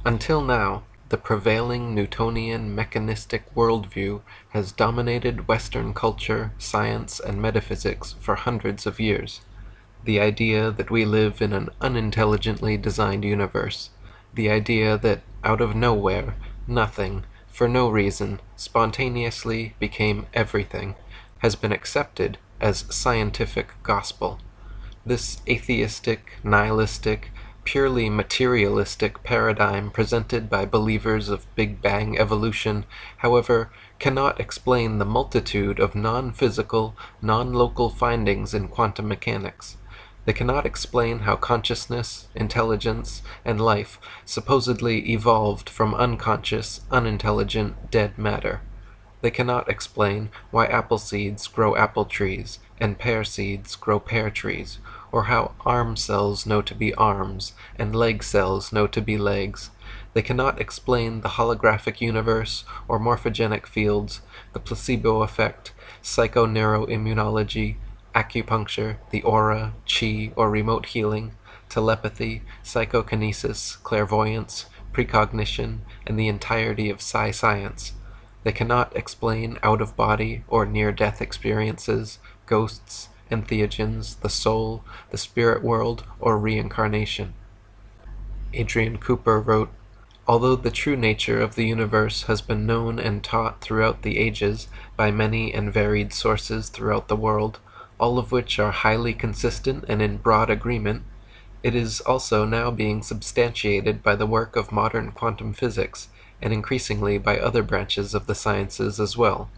Until now, the prevailing Newtonian mechanistic worldview has dominated Western culture, science, and metaphysics for hundreds of years. The idea that we live in an unintelligently designed universe, the idea that out of nowhere, nothing, for no reason, spontaneously became everything, has been accepted as scientific gospel. This atheistic, nihilistic, purely materialistic paradigm presented by believers of Big Bang evolution, however, cannot explain the multitude of non-physical, non-local findings in quantum mechanics. They cannot explain how consciousness, intelligence, and life supposedly evolved from unconscious, unintelligent, dead matter. They cannot explain why apple seeds grow apple trees and pear seeds grow pear trees, or how arm cells know to be arms and leg cells know to be legs. They cannot explain the holographic universe or morphogenic fields, the placebo effect, psychoneuroimmunology, acupuncture, the aura, chi or remote healing, telepathy, psychokinesis, clairvoyance, precognition, and the entirety of psi-science. They cannot explain out-of-body or near-death experiences, ghosts, entheogens, the soul, the spirit world, or reincarnation. Adrian Cooper wrote, "Although the true nature of the universe has been known and taught throughout the ages by many and varied sources throughout the world, all of which are highly consistent and in broad agreement, it is also now being substantiated by the work of modern quantum physics, and increasingly by other branches of the sciences as well.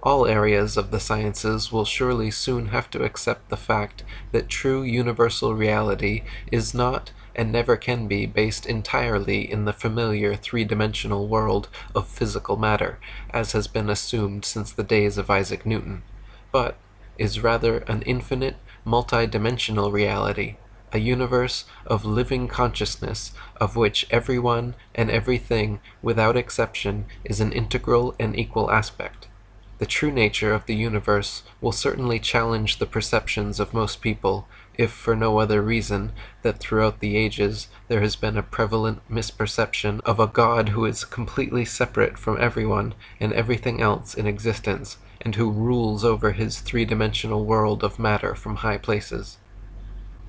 All areas of the sciences will surely soon have to accept the fact that true universal reality is not and never can be based entirely in the familiar three-dimensional world of physical matter, as has been assumed since the days of Isaac Newton, but is rather an infinite, multi-dimensional reality, a universe of living consciousness of which everyone and everything, without exception, is an integral and equal aspect. The true nature of the universe will certainly challenge the perceptions of most people, if for no other reason that throughout the ages there has been a prevalent misperception of a God who is completely separate from everyone and everything else in existence, and who rules over his three-dimensional world of matter from high places.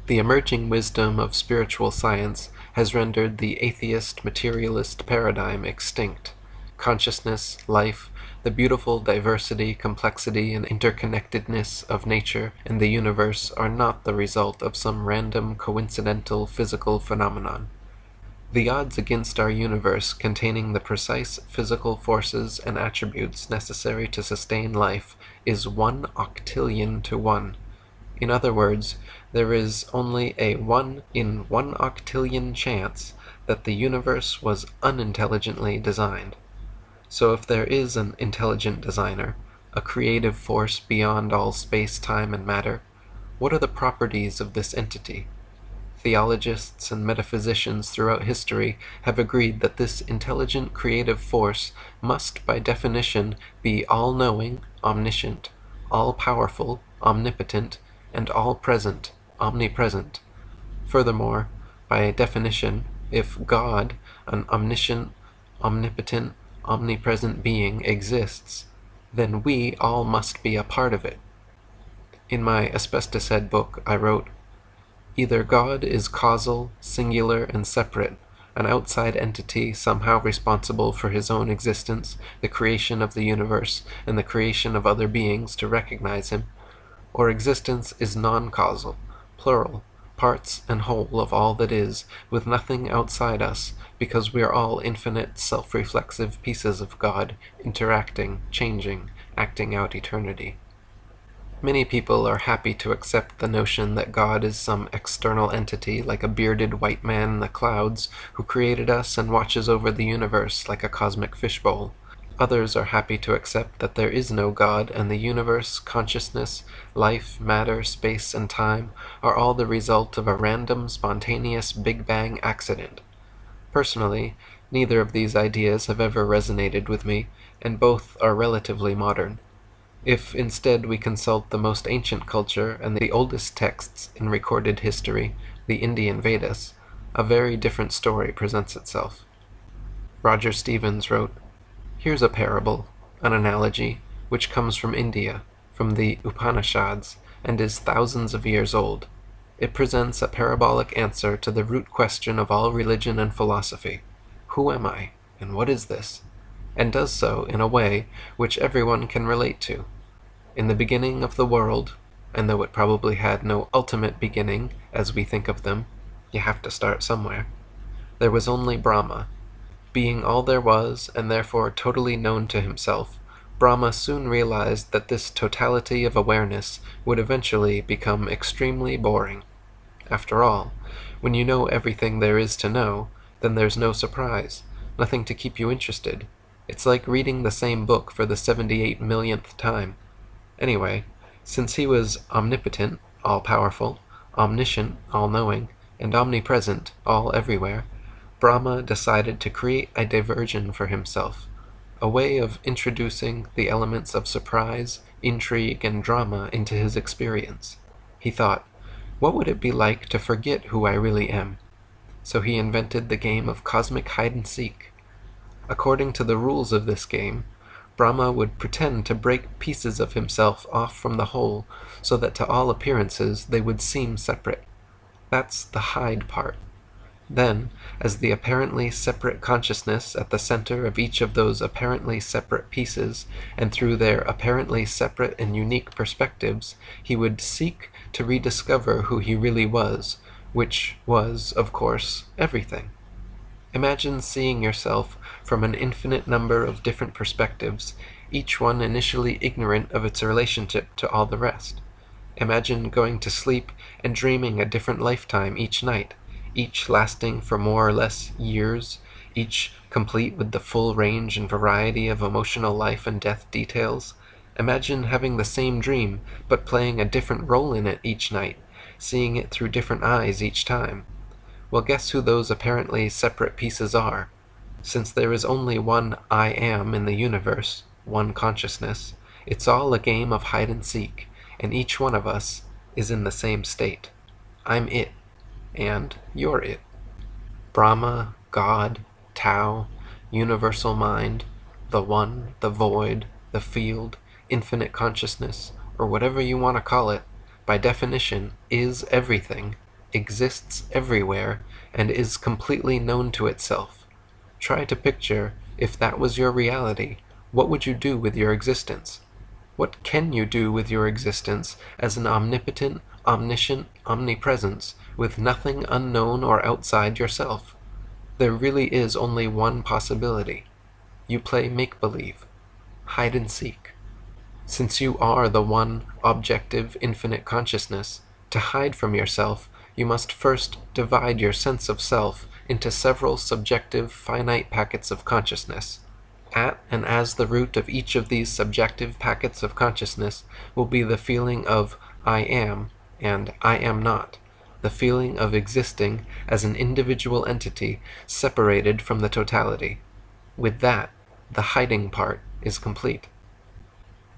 The emerging wisdom of spiritual science has rendered the atheist materialist paradigm extinct. Consciousness, life, the beautiful diversity, complexity, and interconnectedness of nature and the universe are not the result of some random, coincidental physical phenomenon. The odds against our universe containing the precise physical forces and attributes necessary to sustain life is 1 octillion to 1. In other words, there is only a 1 in 1 octillion chance that the universe was unintelligently designed. So if there is an intelligent designer, a creative force beyond all space, time, and matter, what are the properties of this entity? Theologists and metaphysicians throughout history have agreed that this intelligent creative force must by definition be all-knowing, omniscient, all-powerful, omnipotent, and all-present, omnipresent. Furthermore, by definition, if God, an omniscient, omnipotent, omnipresent being, exists, then we all must be a part of it. In my Asbestos book, I wrote, "Either God is causal, singular, and separate, an outside entity somehow responsible for his own existence, the creation of the universe, and the creation of other beings to recognize him, or existence is non-causal, plural, parts and whole of all that is, with nothing outside us, because we are all infinite, self-reflexive pieces of God, interacting, changing, acting out eternity." Many people are happy to accept the notion that God is some external entity like a bearded white man in the clouds who created us and watches over the universe like a cosmic fishbowl. Others are happy to accept that there is no God and the universe, consciousness, life, matter, space, and time are all the result of a random, spontaneous Big Bang accident. Personally, neither of these ideas have ever resonated with me, and both are relatively modern. If instead we consult the most ancient culture and the oldest texts in recorded history, the Indian Vedas, a very different story presents itself. Roger Stevens wrote, "Here's a parable, an analogy, which comes from India, from the Upanishads, and is thousands of years old. It presents a parabolic answer to the root question of all religion and philosophy: who am I, and what is this? And does so in a way which everyone can relate to. In the beginning of the world, and though it probably had no ultimate beginning as we think of them, you have to start somewhere, there was only Brahma. Being all there was, and therefore totally known to himself, Brahma soon realized that this totality of awareness would eventually become extremely boring. After all, when you know everything there is to know, then there's no surprise, nothing to keep you interested. It's like reading the same book for the 78 millionth time. Anyway, since he was omnipotent, all-powerful, omniscient, all-knowing, and omnipresent, all-everywhere, Brahma decided to create a diversion for himself, a way of introducing the elements of surprise, intrigue, and drama into his experience. He thought, what would it be like to forget who I really am? So he invented the game of cosmic hide-and-seek. According to the rules of this game, Brahma would pretend to break pieces of himself off from the whole so that to all appearances they would seem separate. That's the hide part. Then, as the apparently separate consciousness at the center of each of those apparently separate pieces, and through their apparently separate and unique perspectives, he would seek to rediscover who he really was, which was, of course, everything. Imagine seeing yourself from an infinite number of different perspectives, each one initially ignorant of its relationship to all the rest. Imagine going to sleep and dreaming a different lifetime each night, each lasting for more or less years, each complete with the full range and variety of emotional life and death details. Imagine having the same dream, but playing a different role in it each night, seeing it through different eyes each time. Well, guess who those apparently separate pieces are? Since there is only one I am in the universe, one consciousness, it's all a game of hide-and-seek, and each one of us is in the same state. I'm it, and you're it. Brahma, God, Tao, universal mind, the one, the void, the field, infinite consciousness, or whatever you want to call it, by definition is everything, exists everywhere, and is completely known to itself. Try to picture, if that was your reality, what would you do with your existence? What can you do with your existence as an omnipotent, omniscient omnipresence with nothing unknown or outside yourself? There really is only one possibility. You play make-believe, hide-and-seek. Since you are the one objective infinite consciousness, to hide from yourself, you must first divide your sense of self into several subjective finite packets of consciousness. At and as the root of each of these subjective packets of consciousness will be the feeling of I am and I am not, the feeling of existing as an individual entity separated from the totality. With that, the hiding part is complete.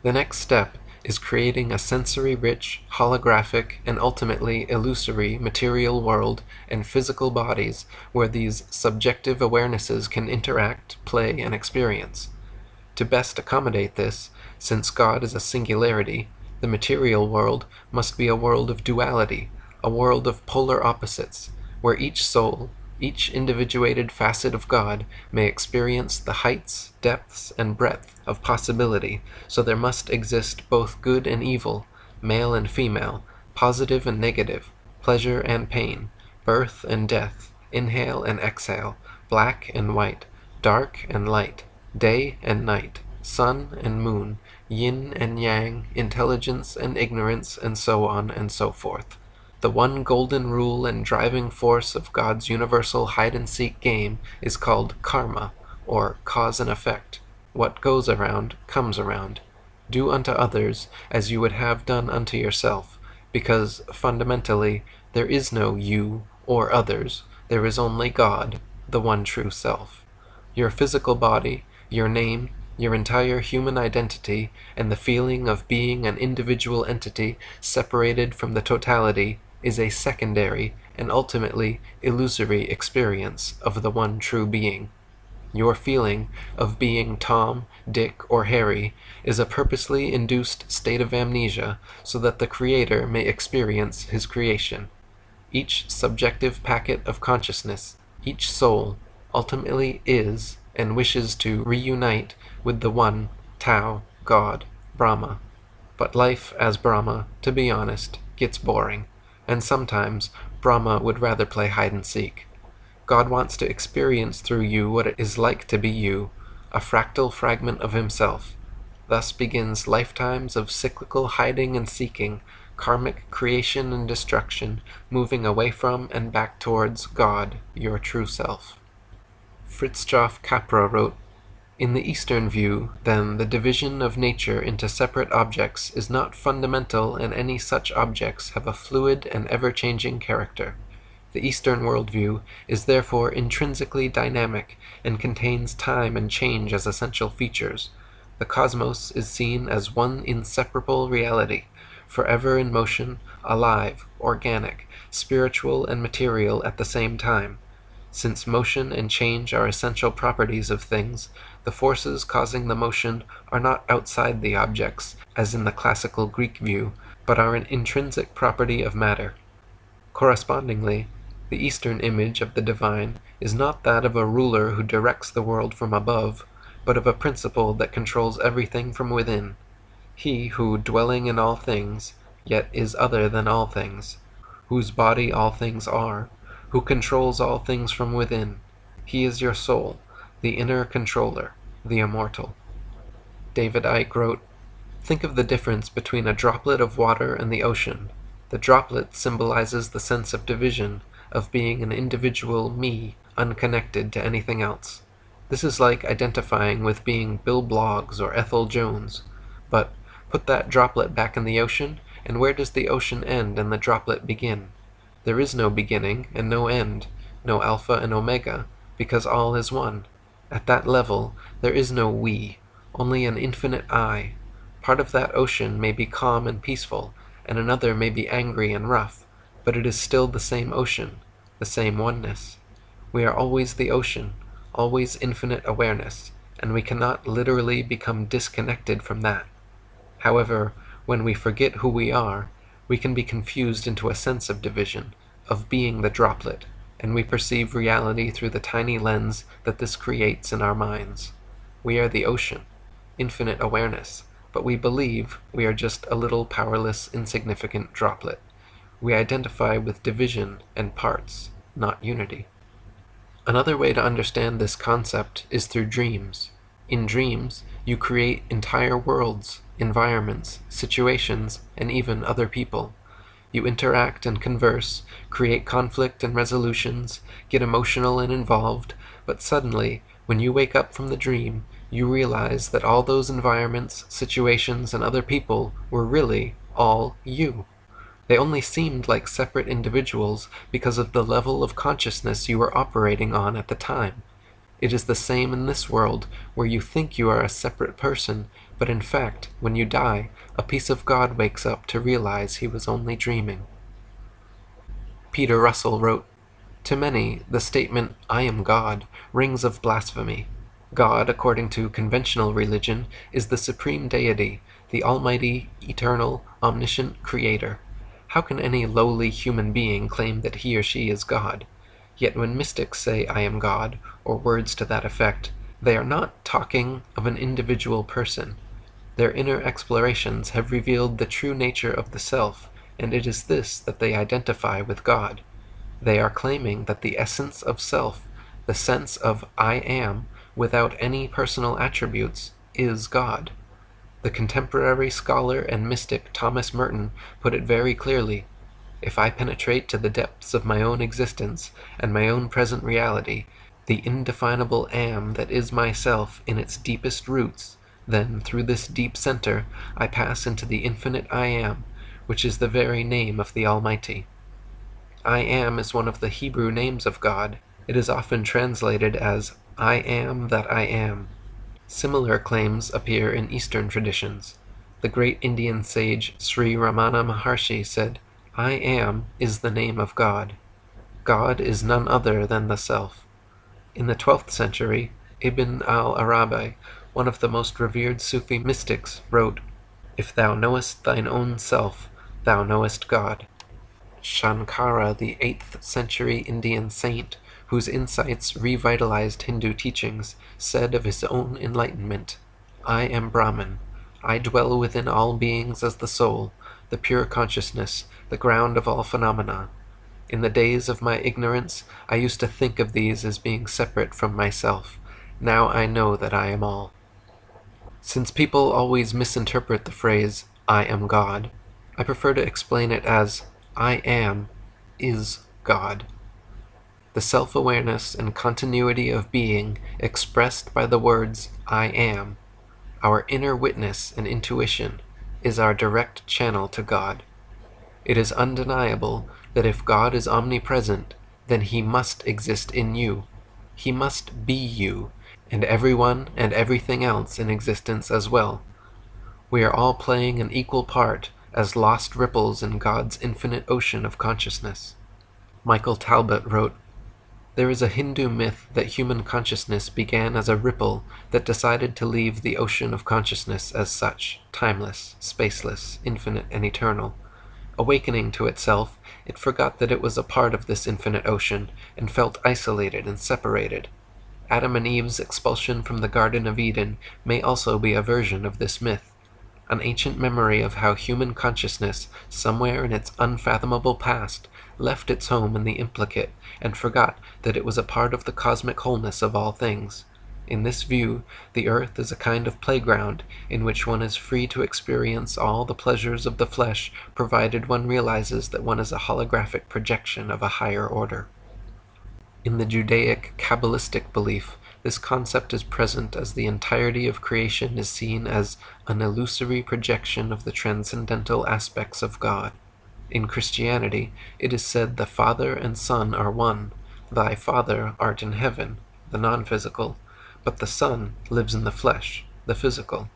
The next step is creating a sensory-rich, holographic, and ultimately illusory material world and physical bodies where these subjective awarenesses can interact, play, and experience. To best accommodate this, since God is a singularity, the material world must be a world of duality, a world of polar opposites, where each soul, each individuated facet of God may experience the heights, depths, and breadth of possibility, so there must exist both good and evil, male and female, positive and negative, pleasure and pain, birth and death, inhale and exhale, black and white, dark and light, day and night, sun and moon, yin and yang, intelligence and ignorance, and so on and so forth. The one golden rule and driving force of God's universal hide-and-seek game is called karma, or cause and effect. What goes around comes around. Do unto others as you would have done unto yourself, because fundamentally there is no you or others, there is only God, the one true self. Your physical body, your name, your entire human identity, and the feeling of being an individual entity separated from the totality is a secondary and ultimately illusory experience of the one true being. Your feeling of being Tom, Dick, or Harry is a purposely induced state of amnesia so that the creator may experience his creation. Each subjective packet of consciousness, each soul, ultimately is and wishes to reunite with the one, Tao, God, Brahma. But life as Brahma, to be honest, gets boring, and sometimes Brahma would rather play hide-and-seek. God wants to experience through you what it is like to be you, a fractal fragment of himself. Thus begins lifetimes of cyclical hiding and seeking, karmic creation and destruction, moving away from and back towards God, your true self. Fritjof Capra wrote, "In the Eastern view, then, the division of nature into separate objects is not fundamental, and any such objects have a fluid and ever-changing character. The Eastern worldview is therefore intrinsically dynamic and contains time and change as essential features. The cosmos is seen as one inseparable reality, forever in motion, alive, organic, spiritual and material at the same time. Since motion and change are essential properties of things, the forces causing the motion are not outside the objects, as in the classical Greek view, but are an intrinsic property of matter. Correspondingly, the Eastern image of the divine is not that of a ruler who directs the world from above, but of a principle that controls everything from within. He who, dwelling in all things, yet is other than all things, whose body all things are, who controls all things from within. He is your soul, the inner controller, the immortal." David Icke wrote, "Think of the difference between a droplet of water and the ocean. The droplet symbolizes the sense of division, of being an individual me, unconnected to anything else. This is like identifying with being Bill Bloggs or Ethel Jones. But put that droplet back in the ocean, and where does the ocean end and the droplet begin? There is no beginning and no end, no alpha and omega, because all is one. At that level, there is no we, only an infinite I. Part of that ocean may be calm and peaceful, and another may be angry and rough, but it is still the same ocean, the same oneness. We are always the ocean, always infinite awareness, and we cannot literally become disconnected from that. However, when we forget who we are, we can be confused into a sense of division, of being the droplet, and we perceive reality through the tiny lens that this creates in our minds. We are the ocean, infinite awareness, but we believe we are just a little powerless, insignificant droplet. We identify with division and parts, not unity." Another way to understand this concept is through dreams. In dreams, you create entire worlds, environments, situations, and even other people. You interact and converse, create conflict and resolutions, get emotional and involved, but suddenly, when you wake up from the dream, you realize that all those environments, situations, and other people were really all you. They only seemed like separate individuals because of the level of consciousness you were operating on at the time. It is the same in this world, where you think you are a separate person, but in fact, when you die, a piece of God wakes up to realize he was only dreaming. Peter Russell wrote, "To many, the statement, 'I am God,' rings of blasphemy. God, according to conventional religion, is the supreme deity, the almighty, eternal, omniscient creator. How can any lowly human being claim that he or she is God? Yet when mystics say 'I am God,' or words to that effect, they are not talking of an individual person. Their inner explorations have revealed the true nature of the self, and it is this that they identify with God. They are claiming that the essence of self, the sense of 'I am,' without any personal attributes, is God. The contemporary scholar and mystic Thomas Merton put it very clearly. If I penetrate to the depths of my own existence and my own present reality, the indefinable am that is myself in its deepest roots, then through this deep center I pass into the infinite I am, which is the very name of the Almighty. I am is one of the Hebrew names of God. It is often translated as I am that I am. Similar claims appear in Eastern traditions. The great Indian sage Sri Ramana Maharshi said, "I am is the name of God. God is none other than the self." In the 12th century, Ibn al-Arabi, one of the most revered Sufi mystics, wrote, "If thou knowest thine own self, thou knowest God." Shankara, the 8th century Indian saint, whose insights revitalized Hindu teachings, said of his own enlightenment, "I am Brahman. I dwell within all beings as the soul, the pure consciousness, the ground of all phenomena. In the days of my ignorance, I used to think of these as being separate from myself. Now I know that I am all." Since people always misinterpret the phrase, "I am God," I prefer to explain it as, "I am is God." The self-awareness and continuity of being expressed by the words, "I am," our inner witness and intuition, is our direct channel to God. It is undeniable that if God is omnipresent, then He must exist in you. He must be you, and everyone and everything else in existence as well. We are all playing an equal part as lost ripples in God's infinite ocean of consciousness. Michael Talbot wrote, "There is a Hindu myth that human consciousness began as a ripple that decided to leave the ocean of consciousness as such, timeless, spaceless, infinite, and eternal. Awakening to itself, it forgot that it was a part of this infinite ocean, and felt isolated and separated. Adam and Eve's expulsion from the Garden of Eden may also be a version of this myth, an ancient memory of how human consciousness, somewhere in its unfathomable past, left its home in the implicate, and forgot that it was a part of the cosmic wholeness of all things. In this view, the earth is a kind of playground in which one is free to experience all the pleasures of the flesh, provided one realizes that one is a holographic projection of a higher order." In the Judaic Kabbalistic belief, this concept is present as the entirety of creation is seen as an illusory projection of the transcendental aspects of God. In Christianity, it is said the Father and Son are one. Thy Father art in heaven, the non-physical, but the Son lives in the flesh, the physical.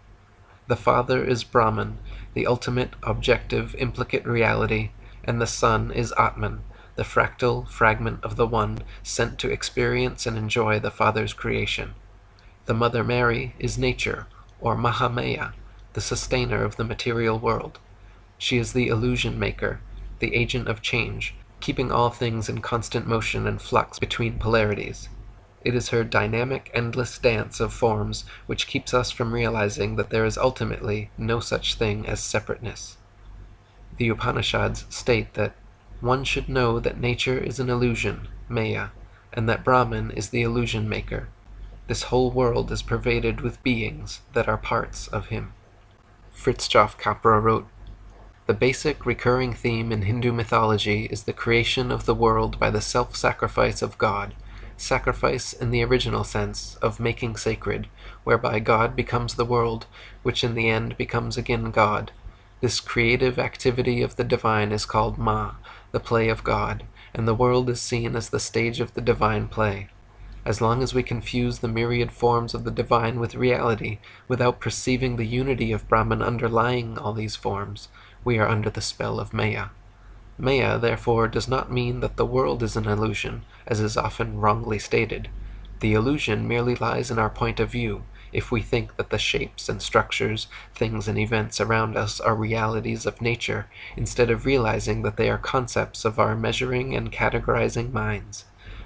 The Father is Brahman, the ultimate, objective, implicate reality, and the Son is Atman, the fractal fragment of the One sent to experience and enjoy the Father's creation. The Mother Mary is nature, or Mahamaya, the sustainer of the material world. She is the illusion maker, the agent of change, keeping all things in constant motion and flux between polarities. It is her dynamic, endless dance of forms which keeps us from realizing that there is ultimately no such thing as separateness. The Upanishads state that one should know that nature is an illusion, Maya, and that Brahman is the illusion maker. This whole world is pervaded with beings that are parts of him. Fritjof Capra wrote, "The basic recurring theme in Hindu mythology is the creation of the world by the self-sacrifice of God, sacrifice in the original sense of making sacred, whereby God becomes the world, which in the end becomes again God. This creative activity of the divine is called Ma, the play of God, and the world is seen as the stage of the divine play. As long as we confuse the myriad forms of the divine with reality, without perceiving the unity of Brahman underlying all these forms, we are under the spell of Maya. Maya, therefore, does not mean that the world is an illusion, as is often wrongly stated. The illusion merely lies in our point of view, if we think that the shapes and structures, things and events around us are realities of nature, instead of realizing that they are concepts of our measuring and categorizing minds.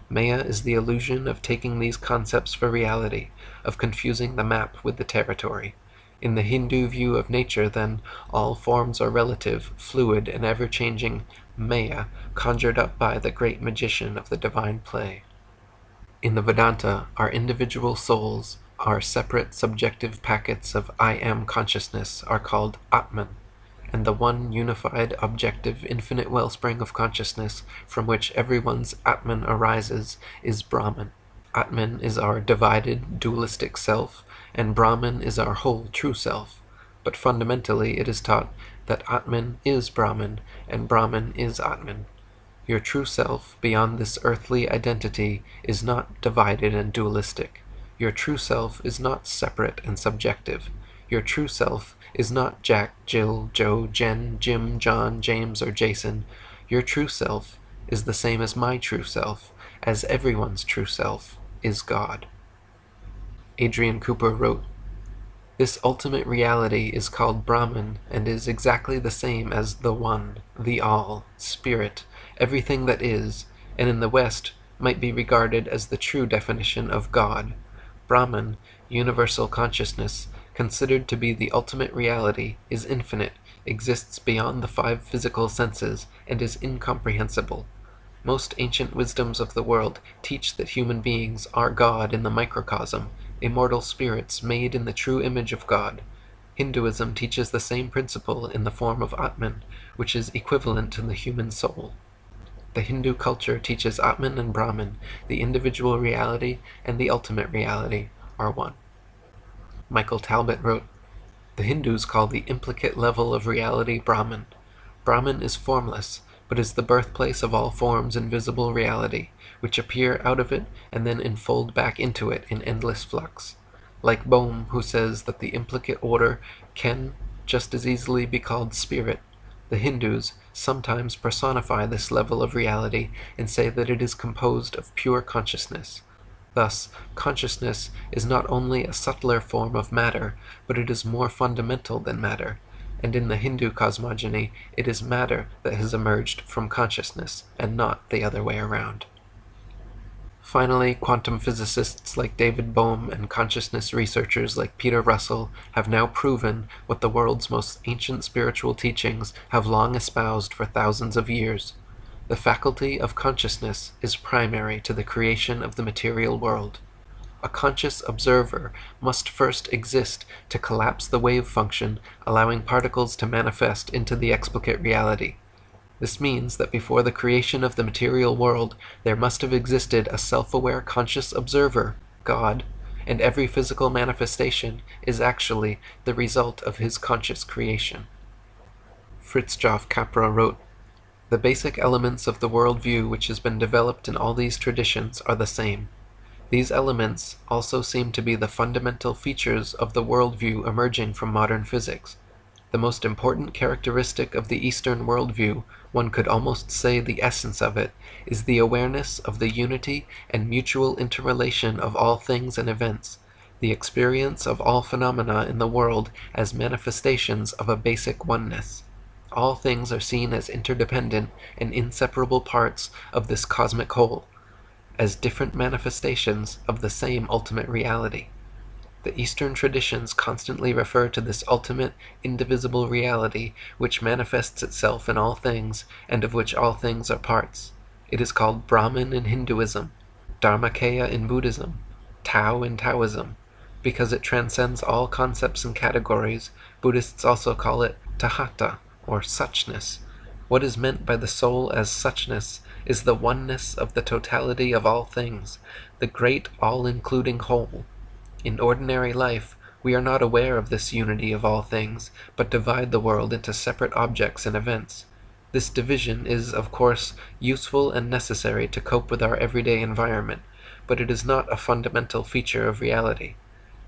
Maya is the illusion of taking these concepts for reality, of confusing the map with the territory. In the Hindu view of nature, then, all forms are relative, fluid, and ever-changing Maya, conjured up by the great magician of the divine play. In the Vedanta, our individual souls, our separate subjective packets of I am consciousness, are called Atman, and the one unified, objective, infinite wellspring of consciousness from which everyone's Atman arises is Brahman. Atman is our divided, dualistic self, and Brahman is our whole true self. But fundamentally it is taught that Atman is Brahman, and Brahman is Atman. Your true self, beyond this earthly identity, is not divided and dualistic. Your true self is not separate and subjective. Your true self is not Jack, Jill, Joe, Jen, Jim, John, James, or Jason. Your true self is the same as my true self, as everyone's true self is God." Adrian Cooper wrote, "This ultimate reality is called Brahman and is exactly the same as the One, the All, Spirit, everything that is, and in the West might be regarded as the true definition of God. Brahman, universal consciousness, considered to be the ultimate reality, is infinite, exists beyond the five physical senses, and is incomprehensible. Most ancient wisdoms of the world teach that human beings are God in the microcosm, immortal spirits made in the true image of God. Hinduism teaches the same principle in the form of Atman, which is equivalent to the human soul. The Hindu culture teaches Atman and Brahman, the individual reality and the ultimate reality, are one." Michael Talbot wrote, "The Hindus call the implicate level of reality Brahman. Brahman is formless, but is the birthplace of all forms in visible reality, which appear out of it and then enfold back into it in endless flux. Like Bohm, who says that the implicate order can just as easily be called spirit, the Hindus sometimes personify this level of reality and say that it is composed of pure consciousness. Thus, consciousness is not only a subtler form of matter, but it is more fundamental than matter, and in the Hindu cosmogony it is matter that has emerged from consciousness, and not the other way around." Finally, quantum physicists like David Bohm and consciousness researchers like Peter Russell have now proven what the world's most ancient spiritual teachings have long espoused for thousands of years. The faculty of consciousness is primary to the creation of the material world. A conscious observer must first exist to collapse the wave function, allowing particles to manifest into the explicate reality. This means that before the creation of the material world, there must have existed a self-aware conscious observer, God, and every physical manifestation is actually the result of his conscious creation. Fritjof Capra wrote, "The basic elements of the worldview which has been developed in all these traditions are the same. These elements also seem to be the fundamental features of the worldview emerging from modern physics. The most important characteristic of the Eastern worldview, one could almost say the essence of it, is the awareness of the unity and mutual interrelation of all things and events, the experience of all phenomena in the world as manifestations of a basic oneness. All things are seen as interdependent and inseparable parts of this cosmic whole, as different manifestations of the same ultimate reality. The Eastern traditions constantly refer to this ultimate, indivisible reality which manifests itself in all things, and of which all things are parts. It is called Brahman in Hinduism, Dharmakaya in Buddhism, Tao in Taoism. Because it transcends all concepts and categories, Buddhists also call it Tahata, or suchness. What is meant by the soul as suchness is the oneness of the totality of all things, the great all-including whole. In ordinary life, we are not aware of this unity of all things, but divide the world into separate objects and events. This division is, of course, useful and necessary to cope with our everyday environment, but it is not a fundamental feature of reality.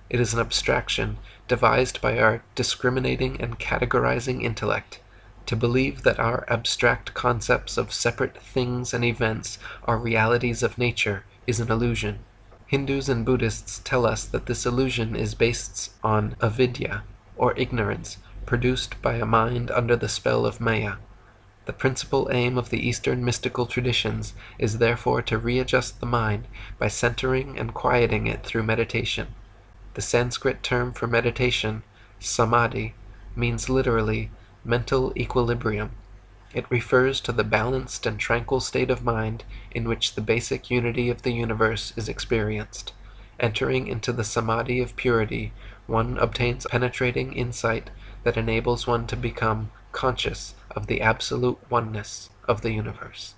It is an abstraction devised by our discriminating and categorizing intellect. To believe that our abstract concepts of separate things and events are realities of nature is an illusion. Hindus and Buddhists tell us that this illusion is based on avidya, or ignorance, produced by a mind under the spell of Maya. The principal aim of the Eastern mystical traditions is therefore to readjust the mind by centering and quieting it through meditation. The Sanskrit term for meditation, samadhi, means literally mental equilibrium. It refers to the balanced and tranquil state of mind in which the basic unity of the universe is experienced. Entering into the samadhi of purity, one obtains penetrating insight that enables one to become conscious of the absolute oneness of the universe.